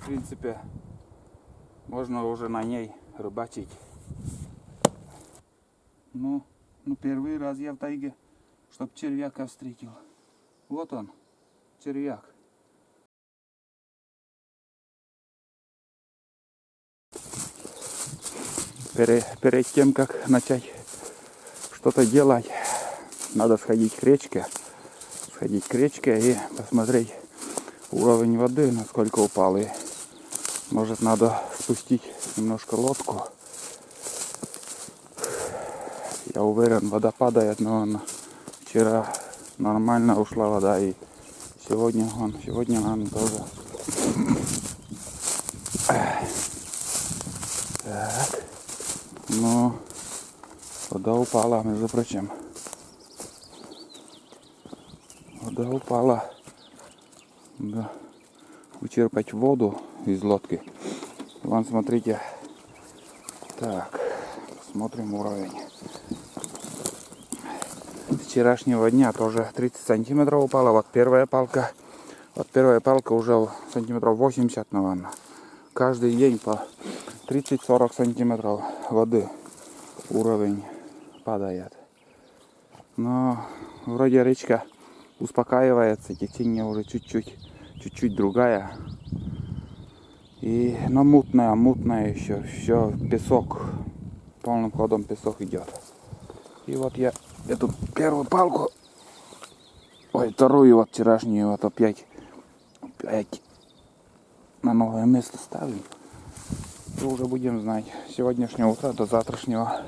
принципе, можно уже на ней рыбачить. Ну, первый раз я в тайге, чтоб червяка встретил. Вот он, червяк. Перед тем, как начать что-то делать, надо сходить к речке и посмотреть уровень воды, насколько упал. И может надо спустить немножко лодку. Я уверен, вода падает, но вчера нормально ушла вода, и сегодня она тоже. Так, ну, вода упала, между прочим. Вода упала. Да. Вычерпать воду из лодки. Вон, смотрите. Так, смотрим уровень. С вчерашнего дня тоже 30 сантиметров упала. Вот первая палка уже сантиметров 80, наверное. Каждый день по 30-40 сантиметров воды уровень падает. Но вроде речка успокаивается, течение уже чуть-чуть другая. Но мутная еще. Все песок. Полным ходом песок идет. И вот я эту первую палку, вторую вот вчерашнюю, вот опять на новое место ставим. И уже будем знать с сегодняшнего утра до завтрашнего,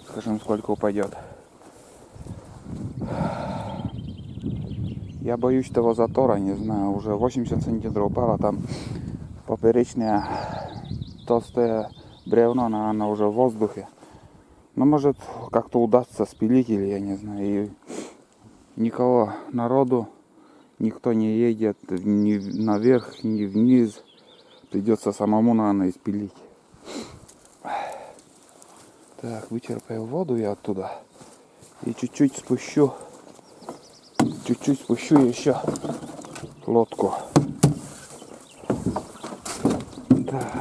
скажем, сколько упадет. Я боюсь того затора, не знаю, уже 80 сантиметров упало, там поперечное толстое бревно, оно уже в воздухе. Но может как-то удастся спилить, или я не знаю. И никого, народу, никто не едет ни наверх, ни вниз. Придется самому, наверное, испилить. Так, вычерпаю воду я оттуда. И чуть-чуть спущу еще лодку. Так.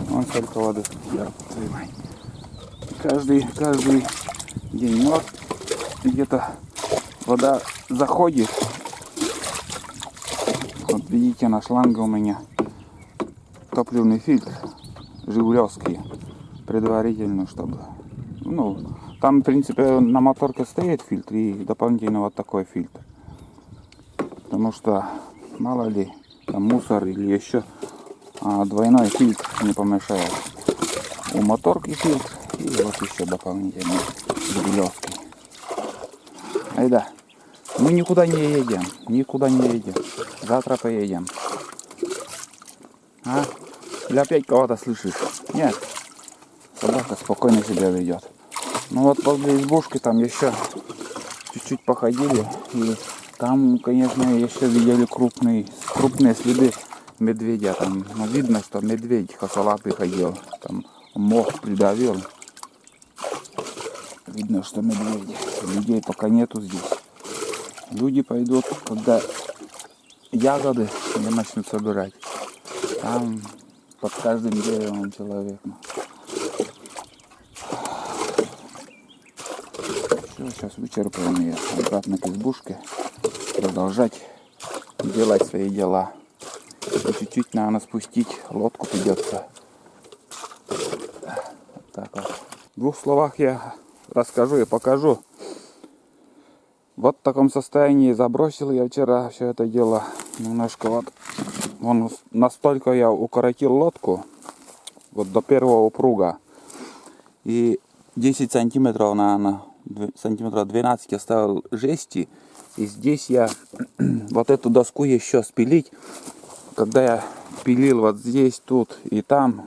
Вон сколько воды. Каждый день. Вот где-то вода заходит. Вот видите, на шланге у меня топливный фильтр жигулевский. Предварительно, чтобы... там, в принципе, на моторке стоит фильтр и дополнительно вот такой фильтр. Потому что, мало ли, там мусор или еще двойной фильтр не помешает. У моторки фильтр и вот еще дополнительный жигулевский. Айда. Мы никуда не едем. Завтра поедем. А? Или опять кого-то слышишь? Нет. Собака спокойно себя ведет. Ну вот возле избушки там еще чуть-чуть походили. И там, конечно, еще видели крупные следы медведя. Там видно, что медведь косолапый ходил. Там мох придавил. Видно, что медведи. Людей пока нету здесь. Люди пойдут, когда ягоды не начнут собирать. Там под каждым деревом человек. Все, сейчас вычерпаем ее обратно к избушке. Продолжать делать свои дела. И чуть-чуть, наверное, спустить лодку придется. Вот так вот. В 2 словах я расскажу и покажу. Вот в таком состоянии забросил я вчера все это дело. Немножко вот. Настолько я укоротил лодку. Вот до первого упруга. И 10 сантиметров, наверное, сантиметров 12 оставил жести. И здесь я вот эту доску еще спилить. Когда я пилил вот здесь, тут и там,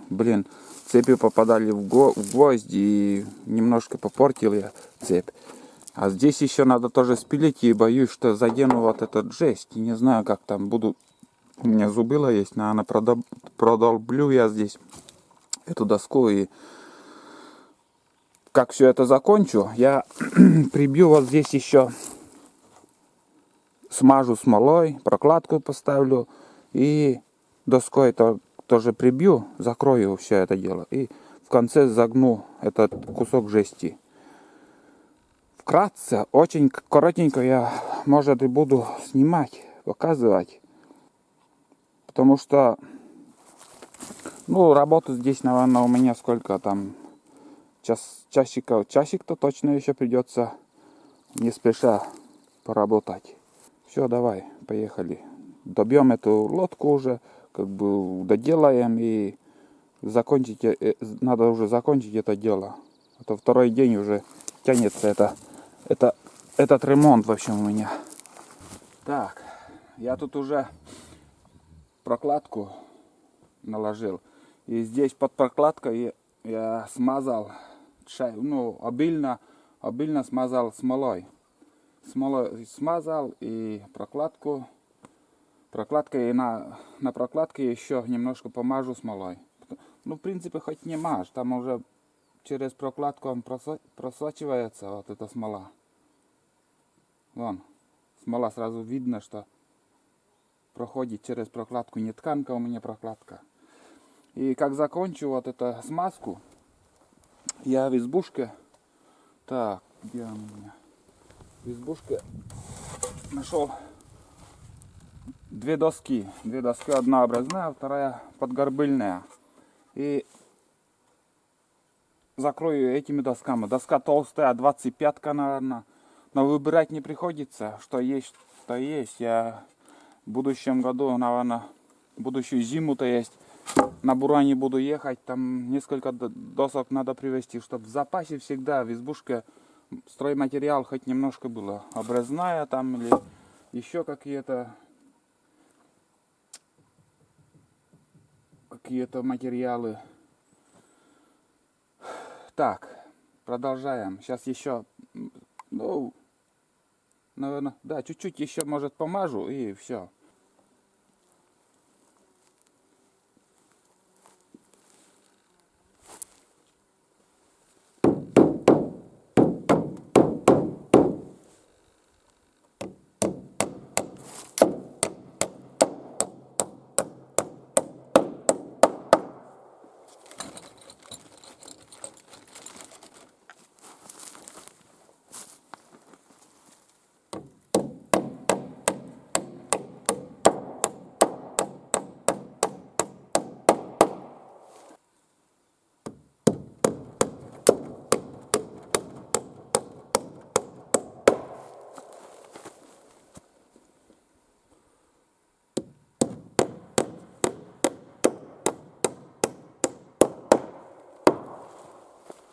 цепи попадали в гвозди и немножко попортил я цепь. А здесь еще надо тоже спилить, и боюсь, что задену вот этот жесть. Не знаю, как там буду. У меня зубило есть, наверное, продолблю я здесь эту доску. И как все это закончу, я прибью вот здесь еще, смажу смолой, прокладку поставлю И доской тоже прибью, закрою все это дело. И в конце загну этот кусок жести. Вкратце, очень коротенько я, может, и буду снимать, показывать. Потому что, ну, работу здесь, наверное, у меня сколько там, часик-то точно еще придется не спеша поработать. Все, давай, поехали. Добьем эту лодку уже, как бы доделаем и закончить, надо уже закончить это дело. А то второй день уже тянется этот ремонт, в общем, у меня. Так, я тут уже прокладку наложил. И здесь под прокладкой я смазал, ну, обильно смазал смолой. Смолой смазал и прокладкой на прокладке еще немножко помажу смолой. Ну, в принципе, хоть не мажь, там уже через прокладку он просачивается, вот эта смола. Вон, смола сразу видно, что проходит через прокладку. Не тканка у меня, прокладка. И как закончу вот эту смазку, я в избушке, так, где он у меня? В избушке нашел две доски, одна образная, вторая подгорбыльная. И закрою этими досками. Доска толстая, 25-ка, наверное. Но выбирать не приходится. Что есть, то есть. Я в будущем году, наверное, будущую зиму-то есть. На буране буду ехать. Там несколько досок надо привезти, чтобы в запасе всегда в избушке стройматериал хоть немножко было. Образная там или еще какие-то материалы. Так, продолжаем. Сейчас еще, ну, наверное, да, чуть-чуть еще, может, помажу и все.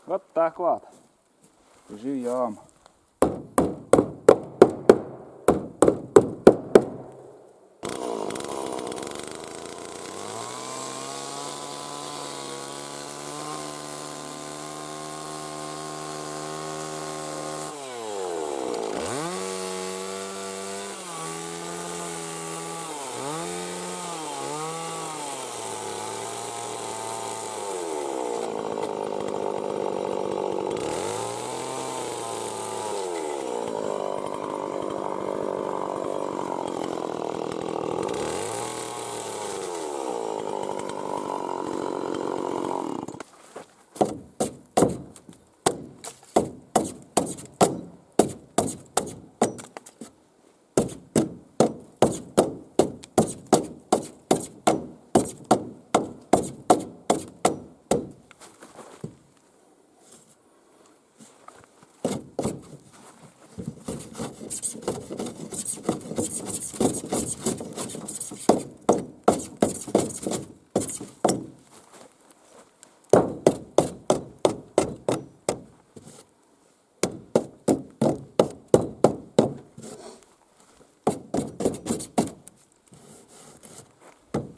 Вот так вот. Живем.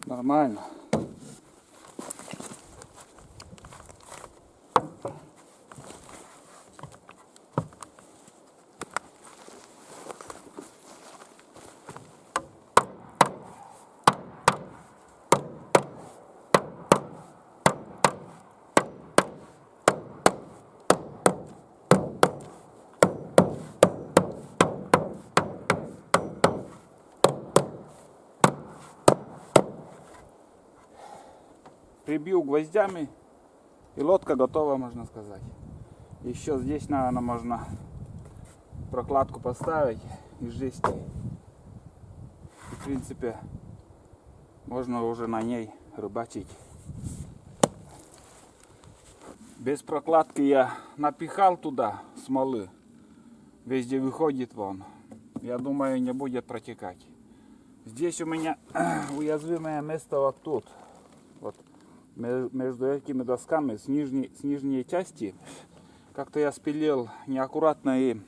Нормально. прибью гвоздями, и лодка готова, можно сказать. Еще здесь, наверное, можно прокладку поставить из жести. И, в принципе, можно уже на ней рыбачить. Без прокладки я напихал туда смолы. Везде выходит вон. Я думаю, не будет протекать. Здесь у меня уязвимое место вот тут. Вот между этими досками с нижней части. Как-то я спилил неаккуратно, и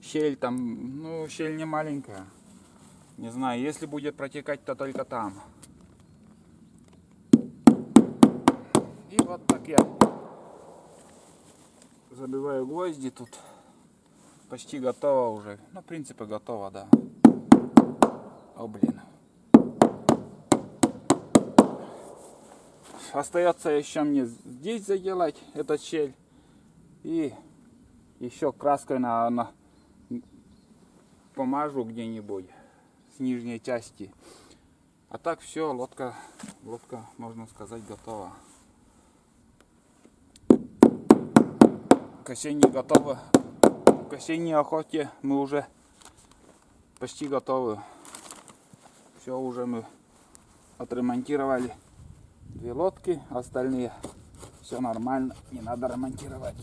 щель там, ну щель не маленькая. Не знаю, если будет протекать, то только там. И вот так я забиваю гвозди тут. Почти готово уже. Ну, в принципе, готово, да. О, блин. Остается еще мне здесь заделать этот щель. И еще краской на помажу где-нибудь с нижней части. А так все, лодка, можно сказать, готова. К осенней готова. К осенней охоте мы уже почти готовы. Все уже мы отремонтировали 2 лодки, остальные все нормально, не надо ремонтировать.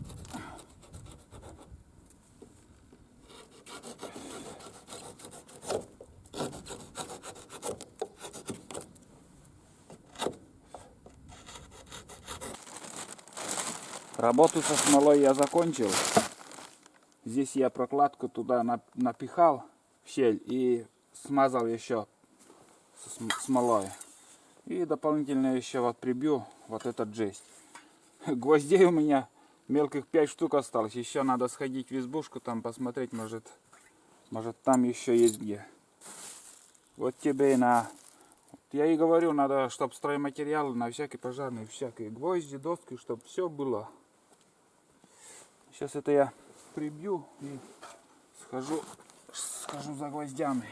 Работу со смолой я закончил. Здесь я прокладку туда напихал в щель и смазал еще смолой. И дополнительно еще вот прибью вот этот жесть. Гвоздей у меня мелких 5 штук осталось. Еще надо сходить в избушку, там посмотреть, может там еще есть где. Вот тебе и на. Я и говорю, надо, чтобы стройматериалы на всякие пожарные, всякие гвозди, доски, чтобы все было. Сейчас это я прибью и схожу за гвоздями.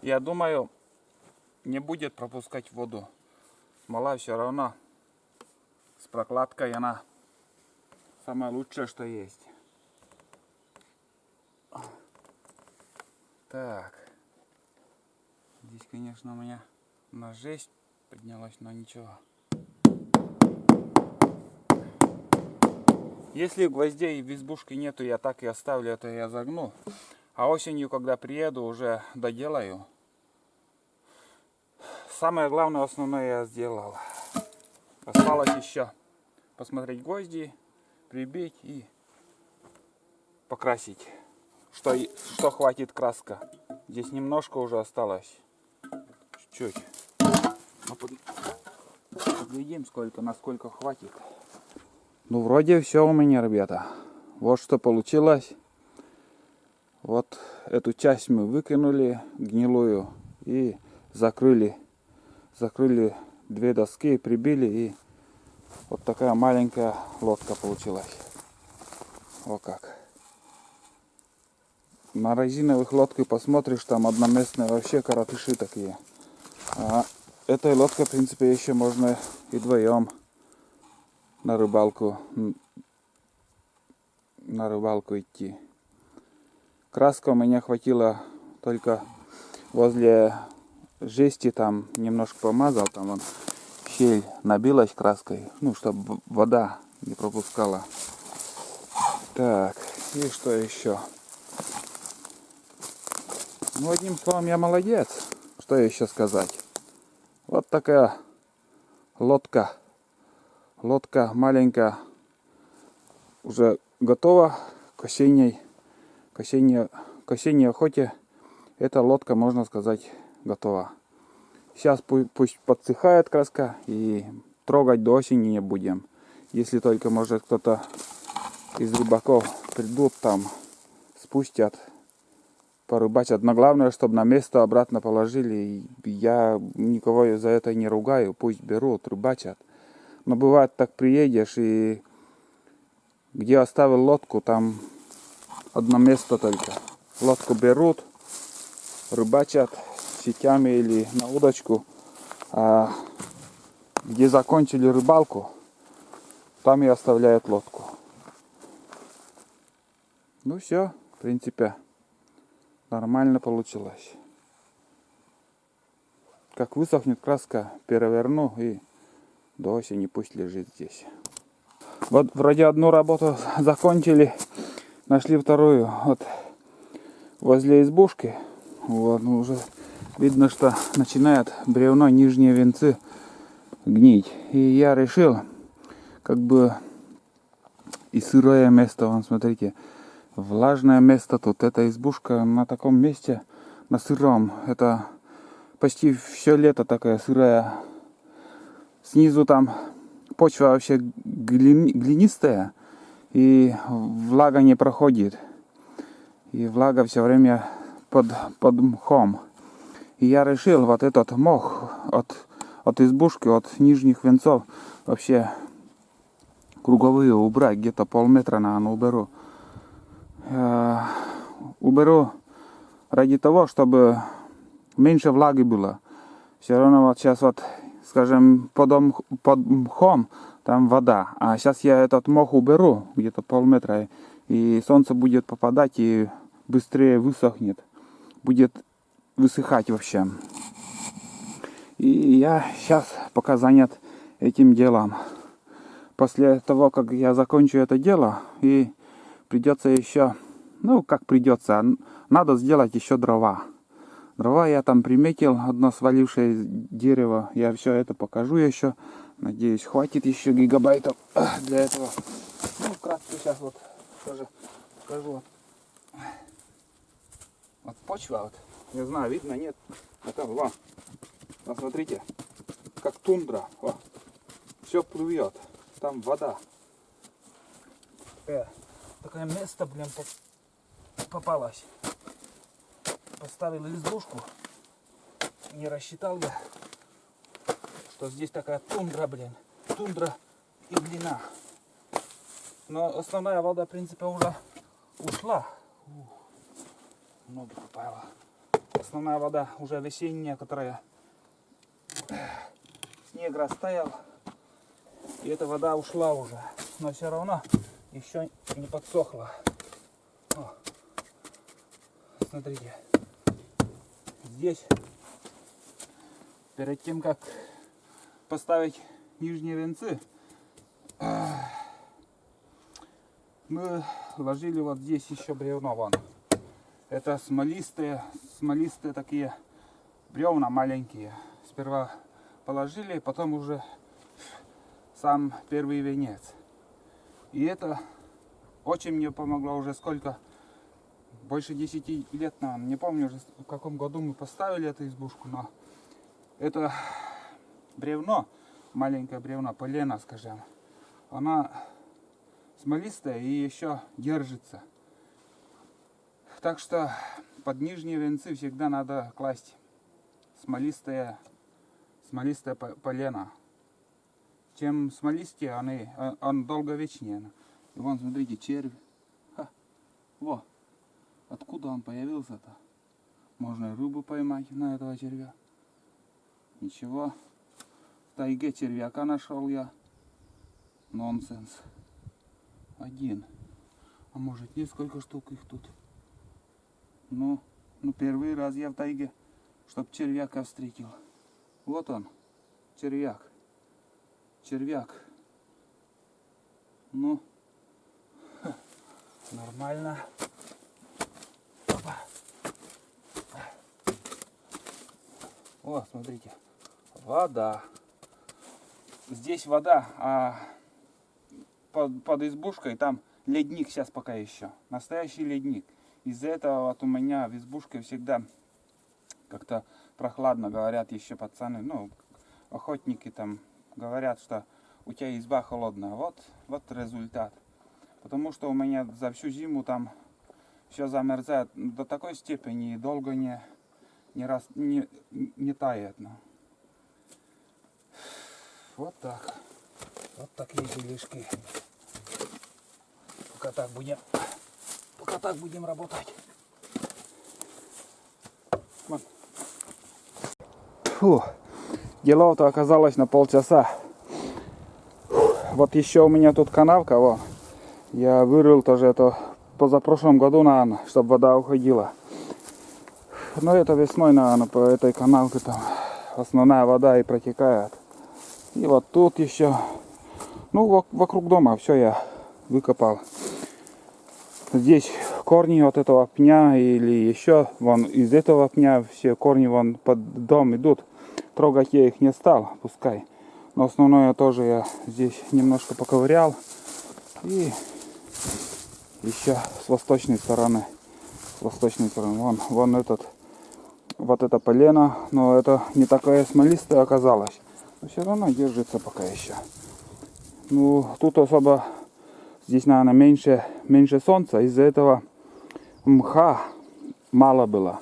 Я думаю, не будет пропускать воду. Смола все равно с прокладкой, она самое лучшее, что есть. Так. Здесь, конечно, у меня жесть поднялась, но ничего. Если гвоздей в избушке нету, я так и оставлю, это я загну. А осенью, когда приеду, уже доделаю. Самое главное, основное я сделал. Осталось еще посмотреть гвозди, прибить и покрасить. Что хватит краска. Здесь немножко уже осталось. Чуть-чуть. Поглядим, насколько хватит. Ну, вроде все у меня, ребята. Вот что получилось. Вот эту часть мы выкинули гнилую и закрыли 2 доски, прибили, и вот такая маленькая лодка получилась. Вот как. На резиновых лодках посмотришь, там одноместные вообще коротыши такие. А этой лодкой, в принципе, еще можно и вдвоем на рыбалку идти. Краска у меня хватило только возле жести, там немножко помазал, там вон щель набилась краской, ну, чтобы вода не пропускала. Так, и что еще? Ну, одним словом, я молодец. Что еще сказать? Вот такая лодка. Лодка маленькая. Уже готова к осенней охоте. Эта лодка, можно сказать, готова. Сейчас пусть подсыхает краска и трогать до осени не будем. Если только, может, кто-то из рыбаков придут там, спустят, порыбачат. Но главное, чтобы на место обратно положили. Я никого за это не ругаю. Пусть берут, рыбачат. Но бывает так, приедешь и где оставил лодку, там одно место только. Лодку берут, рыбачат сетями или на удочку. А где закончили рыбалку, там и оставляют лодку. Ну все, в принципе, нормально получилось. Как высохнет краска, переверну и до осени пусть лежит здесь. Вот вроде одну работу закончили, нашли вторую вот возле избушки. Вот, ну уже видно, что начинает бревно, нижние венцы гнить. И я решил, как бы и сырое место, вон смотрите, влажное место тут. Эта избушка на таком месте, на сыром. Это почти все лето такая сырая. Снизу там почва вообще глинистая, и влага не проходит. И влага все время под мхом. И я решил вот этот мох от избушки, от нижних венцов вообще круговые убрать. Где-то полметра, наверное, уберу. Уберу ради того, чтобы меньше влаги было. Все равно вот сейчас вот, скажем, под мхом там вода. А сейчас я этот мох уберу, где-то полметра, и солнце будет попадать и быстрее высохнет. Будет высыхать вообще. И я сейчас пока занят этим делом. После того, как я закончу это дело, и придется еще, ну как придется, надо сделать еще дрова. Дрова я там приметил, одно свалившее дерево. Я все это покажу еще. Надеюсь, хватит еще гигабайтов для этого. Ну, вкратце сейчас вот тоже покажу. Вот почва, вот, не знаю, видно, нет. А там, вон, посмотрите, как тундра. Во. Все плывет. Там вода. Такое место, блин, попалось. Поставил избушку. Не рассчитал я, что здесь такая тундра, блин. Тундра и глина. Но основная вода, в принципе, уже ушла. Много попало. Основная вода уже весенняя, которая снег растаял. И эта вода ушла уже. Но все равно еще не подсохла. О, смотрите. Здесь, перед тем, как поставить нижние венцы, мы ложили вот здесь еще бревно вон. Это смолистые такие бревна маленькие. Сперва положили, потом уже сам первый венец. И это очень мне помогло уже сколько, больше 10 лет, наверное, не помню уже в каком году мы поставили эту избушку, но это бревно, маленькое бревно, полено, скажем, она смолистая и еще держится. Так что под нижние венцы всегда надо класть смолистое полено. Чем смолистее, он долговечнее. И вон, смотрите, червь. Во, откуда он появился-то? Можно и рыбу поймать на этого червя. Ничего. В тайге червяка нашел я. Нонсенс. Один. А может несколько штук их тут. Ну, первый раз я в тайге, чтоб червяка встретил. Вот он, червяк. Червяк. Ну, нормально. Опа. О, смотрите, вода. Здесь вода, а под избушкой там ледник сейчас пока еще. Настоящий ледник. Из-за этого вот у меня в избушке всегда как-то прохладно, говорят еще пацаны. Ну, охотники там говорят, что у тебя изба холодная. Вот результат. Потому что у меня за всю зиму там все замерзает до такой степени и долго не тает. Ну. Вот так. Вот такие делишки. Пока так будем работать. Фу. Дело-то оказалось на полчаса. Вот еще у меня тут канавка, вот. Я вырыл тоже это позапрошлом году, наверное, чтобы вода уходила. Но это весной, наверное, по этой канавке там основная вода и протекает. И вот тут еще, ну, вокруг дома все я выкопал. Здесь корни от этого пня или еще вон из этого пня все корни вон под дом идут. Трогать я их не стал, пускай. Но основное тоже я здесь немножко поковырял. И еще с восточной стороны. Вон вот это полено. Но это не такое смолистое оказалось. Но все равно держится пока еще. Ну, тут особо, здесь, наверное, меньше солнца. Из-за этого мха мало было.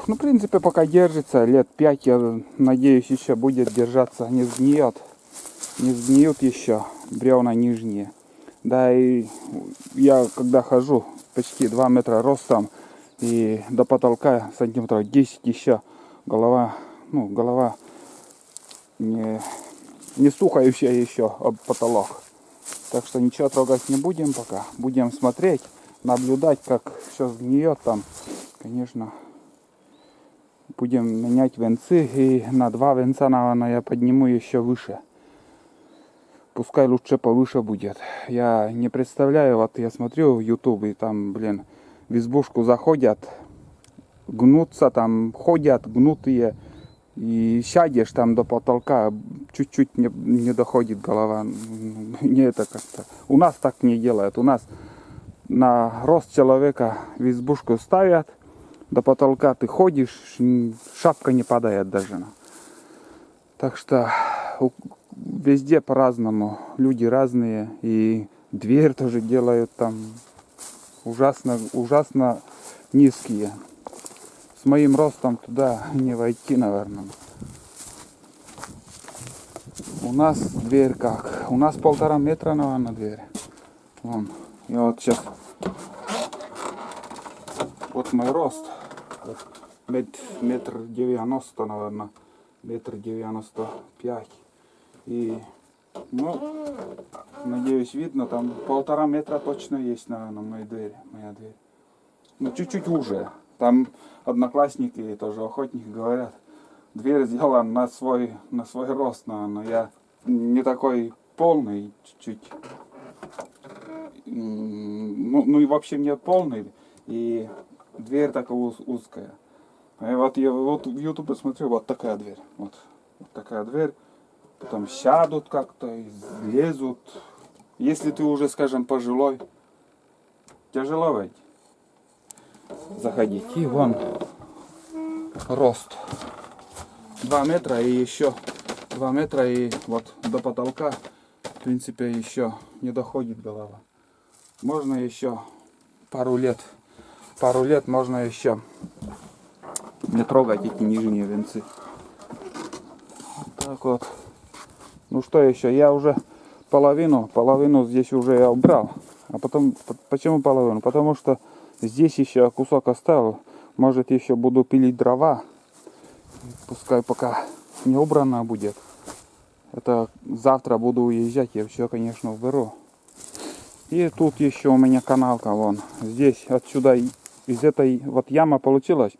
Ну, в принципе, пока держится. Лет 5, я надеюсь, еще будет держаться. Не сгниет. Не сгниют еще бревна нижние. Да, и я когда хожу почти 2 метра ростом и до потолка сантиметров 10 еще голова не стукающая еще об потолок. Так что ничего трогать не будем пока. Будем смотреть, наблюдать, как все сгниет там. Конечно, будем менять венцы. И на 2 венца, наверное, я подниму еще выше. Пускай лучше повыше будет. Я не представляю, вот я смотрю в YouTube, и там, блин, в избушку заходят, гнутся там, ходят гнутые. И сядешь там до потолка, чуть-чуть не доходит голова. Не это как-то. У нас так не делают. У нас на рост человека в избушку ставят, до потолка ты ходишь, шапка не падает даже. Так что везде по-разному. Люди разные. И дверь тоже делают там ужасно низкие. С моим ростом туда не войти, наверное. У нас дверь как? У нас 1,5 метра, наверное, дверь. Вон. Я вот сейчас... Вот мой рост. Метр 90, наверное. 1,95 м. И, ну, надеюсь, видно, там 1,5 метра точно есть, наверное, моя дверь. Ну, чуть-чуть уже. Там одноклассники, тоже охотники говорят, дверь сделана на свой рост, но я не такой полный, чуть-чуть. Ну и вообще не полный, и дверь такая узкая. И вот я вот в YouTube смотрю, вот такая дверь. Вот такая дверь. Потом сядут как-то, лезут. Если ты уже, скажем, пожилой, тяжело войти. Заходить. И вон рост 2 метра и еще 2 метра и вот до потолка в принципе еще не доходит голова. Можно еще пару лет можно еще не трогать эти нижние венцы. Вот так вот. Ну что еще, я уже половину здесь уже я убрал. А потом, почему половину? Потому что здесь еще кусок оставил. Может, еще буду пилить дрова. Пускай пока не убрано будет. Это завтра буду уезжать. Я все, конечно, уберу. И тут еще у меня канавка. Вон. Здесь, отсюда, из этой вот яма получилась.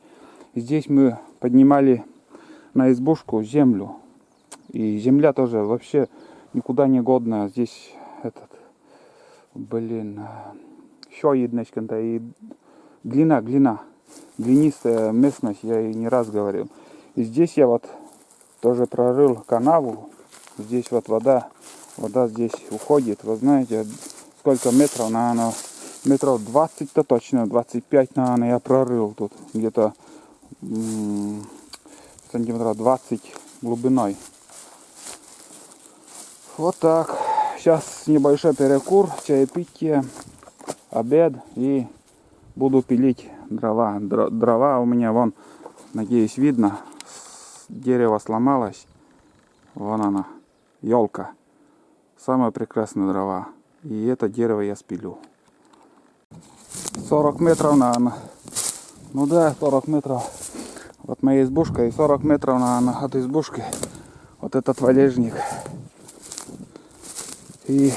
Здесь мы поднимали на избушку землю. И земля тоже вообще никуда не годная. Здесь еще и глинистая местность, я и не раз говорил. И здесь я вот тоже прорыл канаву. Здесь вот вода здесь уходит. Вы знаете, сколько метров, наверное, метров 20-то точно, 25, наверное, я прорыл тут. Где-то сантиметров 20 глубиной. Вот так. Сейчас небольшой перекур, чаепитие, обед и буду пилить дрова. Дрова у меня вон, надеюсь, видно. Дерево сломалось. Вон она, елка. Самая прекрасная дрова. И это дерево я спилю. 40 метров, наверное. Ну да, 40 метров. Вот моя избушка. И 40 метров, наверное, от избушки. Вот этот валежник. И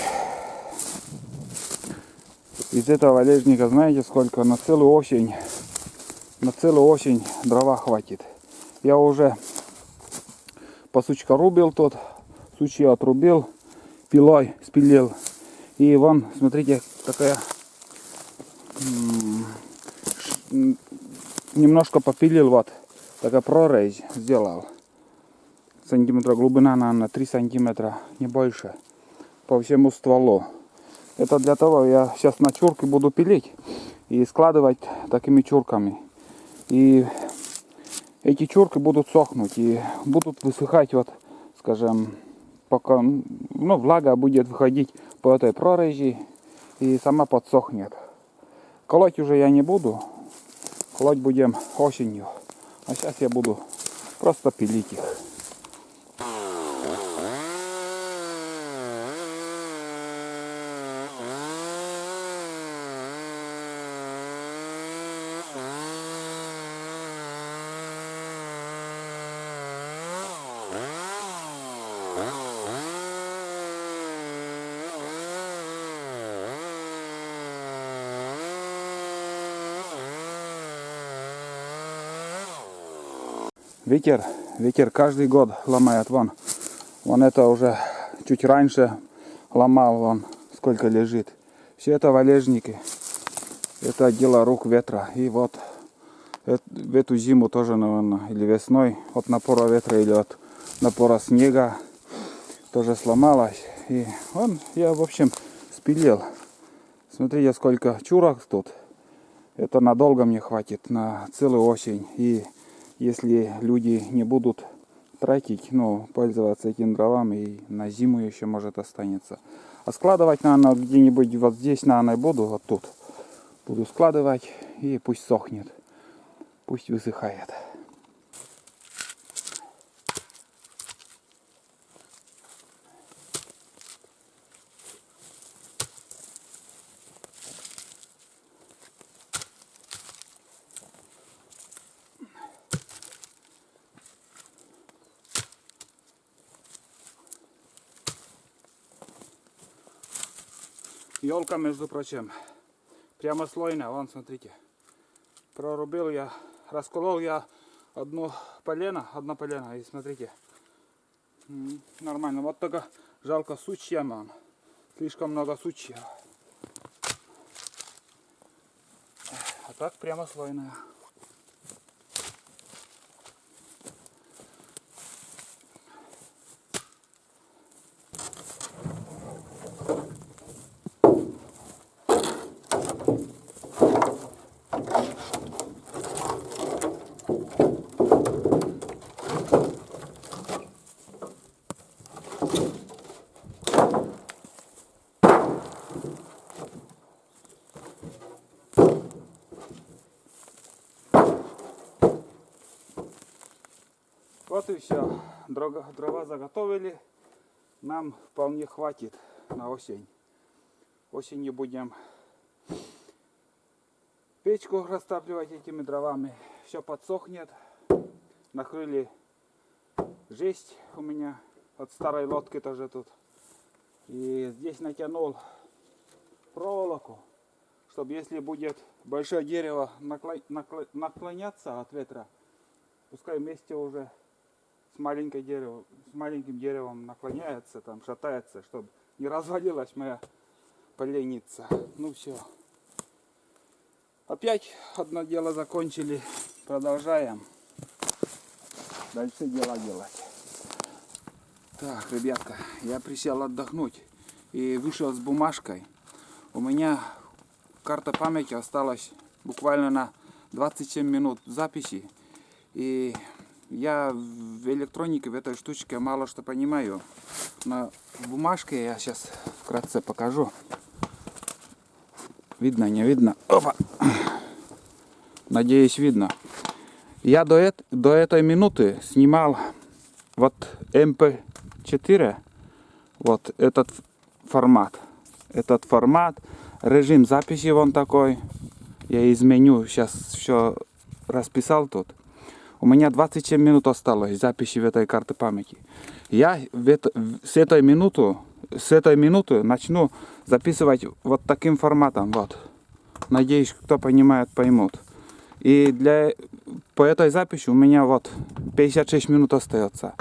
из этого валежника, знаете, сколько? На целую осень дрова хватит. Я уже по сучка рубил тут. Сучья отрубил. Пилой спилил. И вон, смотрите, такая немножко попилил, вот такая прорезь сделал. Сантиметра глубина, наверное, 3 сантиметра, не больше, по всему стволу. Это для того, я сейчас на чурке буду пилить и складывать такими чурками. И эти чурки будут сохнуть и будут высыхать, вот, скажем, пока, ну, влага будет выходить по этой прорези и сама подсохнет. Колоть уже я не буду. Колоть будем осенью. А сейчас я буду просто пилить их. Ветер каждый год ломает. Вон это уже чуть раньше ломал, вон сколько лежит. Все это валежники. Это дело рук ветра. И вот в эту зиму тоже, наверное, или весной от напора ветра или от напора снега тоже сломалось. И вон я, в общем, спилил. Смотрите, сколько чурок тут. Это надолго мне хватит, на целую осень. И если люди не будут тратить, ну, пользоваться этим дровами, и на зиму еще может останется. А складывать, наверное, где-нибудь вот здесь, наверное, буду, вот тут. Буду складывать, и пусть сохнет, пусть высыхает. Елка, между прочим, прямослойная, вон, смотрите. Прорубил я, расколол я одно полено, и смотрите, нормально. Вот только жалко сучья, мам, слишком много сучья. А так прямослойная. Вот и все. Дрова заготовили. Нам вполне хватит на осень. Осенью будем печку растапливать этими дровами. Все подсохнет. Накрыли жесть у меня от старой лодки тоже тут. И здесь натянул проволоку, чтобы если будет большое дерево наклоняться от ветра, пускай вместе уже с маленьким деревом наклоняется, там шатается, чтобы не развалилась моя поленница. Ну все. Опять одно дело закончили. Продолжаем. дальше дела делать. Так, ребятка, я присел отдохнуть и вышел с бумажкой. У меня карта памяти осталась буквально на 27 минут записи. И я в электронике, в этой штучке мало что понимаю. На бумажке я сейчас вкратце покажу. Видно, не видно? Опа! Надеюсь, видно. Я до этой минуты снимал вот MP4, вот этот формат. Режим записи вон такой. Я изменю, сейчас все расписал тут. У меня 27 минут осталось записи в этой карте памяти. Я с этой минуты начну записывать вот таким форматом. Вот. Надеюсь, кто понимает, поймут. И по этой записи у меня вот 56 минут остается.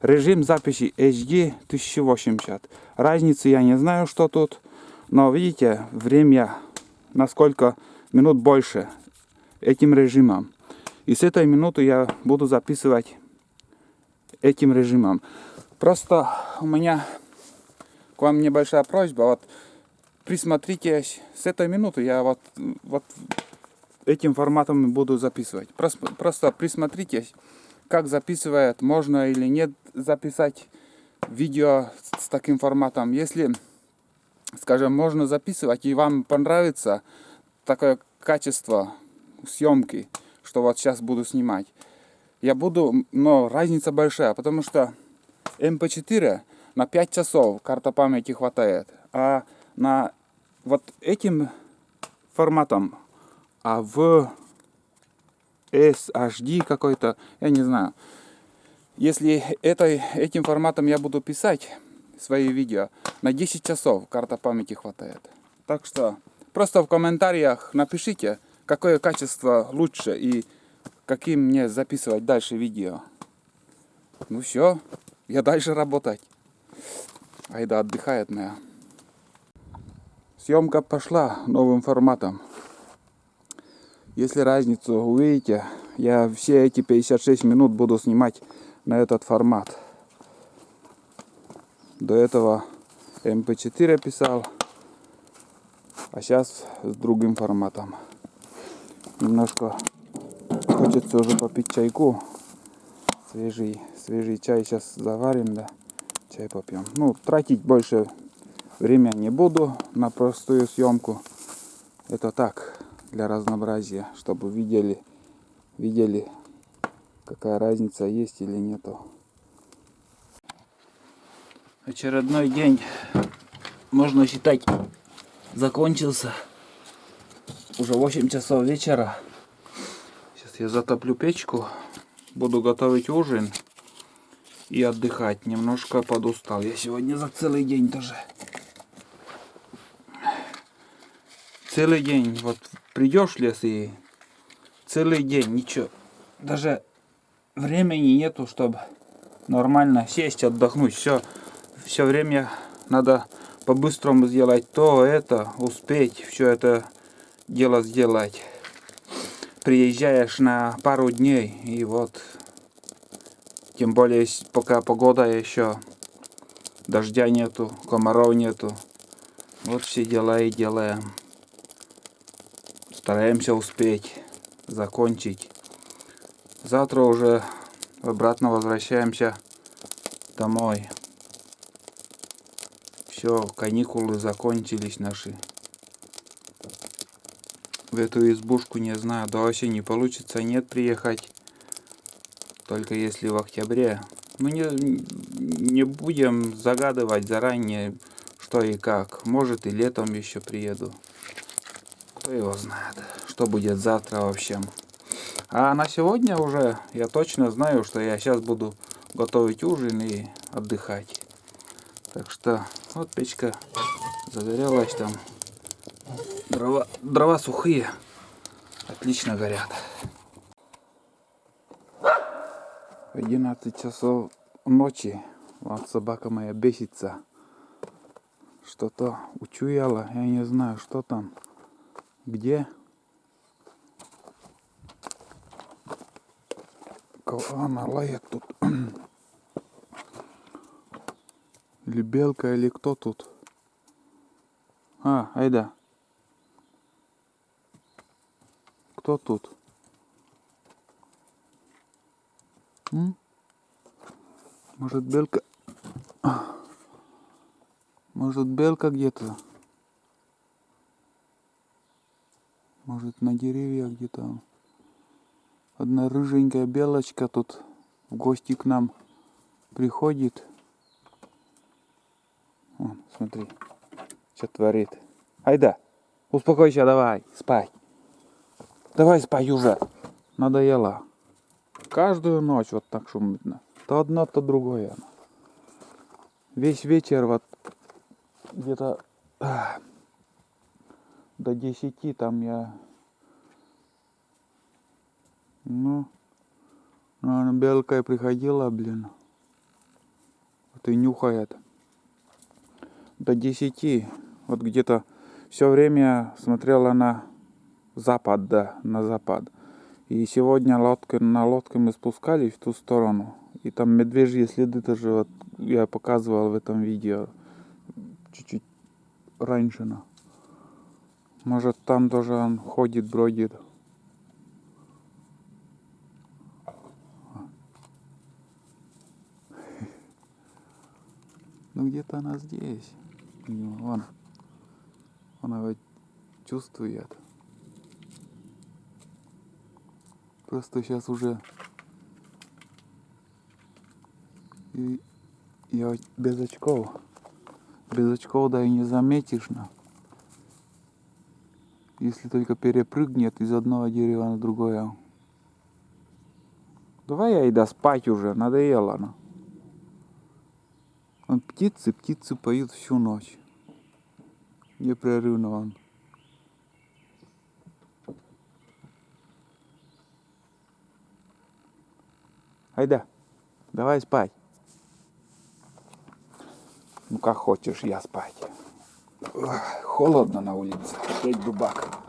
Режим записи HD 1080. Разницы я не знаю, что тут. Но видите, время насколько минут больше этим режимом. И с этой минуты я буду записывать этим режимом. Просто у меня к вам небольшая просьба. Вот присмотритесь, с этой минуты я вот этим форматом буду записывать. Просто присмотритесь, как записывает, можно или нет записать видео с таким форматом. Если, скажем, можно записывать и вам понравится такое качество съемки, что вот сейчас буду снимать, я буду, но разница большая, потому что MP4 на 5 часов карта памяти хватает, а на вот этим форматом, а в SHD какой-то, я не знаю, если этим форматом я буду писать свои видео, на 10 часов карта памяти хватает. Так что просто в комментариях напишите, какое качество лучше и каким мне записывать дальше видео. Ну все, я дальше работать. Айда отдыхает моя. Съемка пошла новым форматом. Если разницу увидите, я все эти 56 минут буду снимать на этот формат. До этого MP4 писал, а сейчас с другим форматом. Немножко хочется уже попить чайку. Свежий чай сейчас заварим, да, чай попьем. Ну, тратить больше времени не буду на простую съемку. Это так, для разнообразия, чтобы видели, какая разница есть или нету. Очередной день, можно считать, закончился. Уже 8 часов вечера. Сейчас я затоплю печку, буду готовить ужин и отдыхать. Немножко подустал я сегодня за целый день тоже. Целый день, вот придешь в лес и целый день ничего. Даже времени нету, чтобы нормально сесть, отдохнуть. Все время надо по-быстрому сделать то, это, успеть все это дело сделать. Приезжаешь на пару дней и вот, тем более пока погода еще, дождя нету, комаров нету. Вот все дела и делаем. Стараемся успеть закончить. Завтра уже обратно возвращаемся домой. Все, каникулы закончились наши. В эту избушку, не знаю, до осени получится, нет, приехать. Только если в октябре. Ну, не будем загадывать заранее, что и как. Может, и летом еще приеду. Кто его знает, что будет завтра вообще. А на сегодня уже я точно знаю, что я сейчас буду готовить ужин и отдыхать. Так что вот печка загорелась там. Дрова сухие. Отлично горят. 11 часов ночи. Вот собака моя бесится. Что-то учуяла. Я не знаю, что там. Где? она лает тут. Или белка, или кто тут? А, айда. Кто тут? Может, белка? Может, белка где-то? Может, на деревьях где-то? Одна рыженькая белочка тут в гости к нам приходит. Вон, смотри, что творит. Айда, успокойся, давай, спать. Давай спать уже. Надоело. Каждую ночь вот так шумит. То одно, то другое. Весь вечер вот где-то до 10 там я... Ну, наверное, белка и приходила, блин. Вот и нюхает. До 10. Вот где-то все время смотрела на запад, да, на запад. И сегодня на лодке мы спускались в ту сторону. И там медвежьи следы тоже вот я показывал в этом видео. Чуть-чуть раньше. Может, там тоже он ходит, бродит. Ну где-то она здесь. Вон. Она вот чувствует. Просто сейчас уже и я без очков. Без очков да и не заметишь. Если только перепрыгнет из одного дерева на другое. Давай, Айда, спать уже, надоело. Вон птицы поют всю ночь. Непрерывно вон. Айда, давай спать. Ну как хочешь, я спать. Ох, холодно на улице. Опять дубак.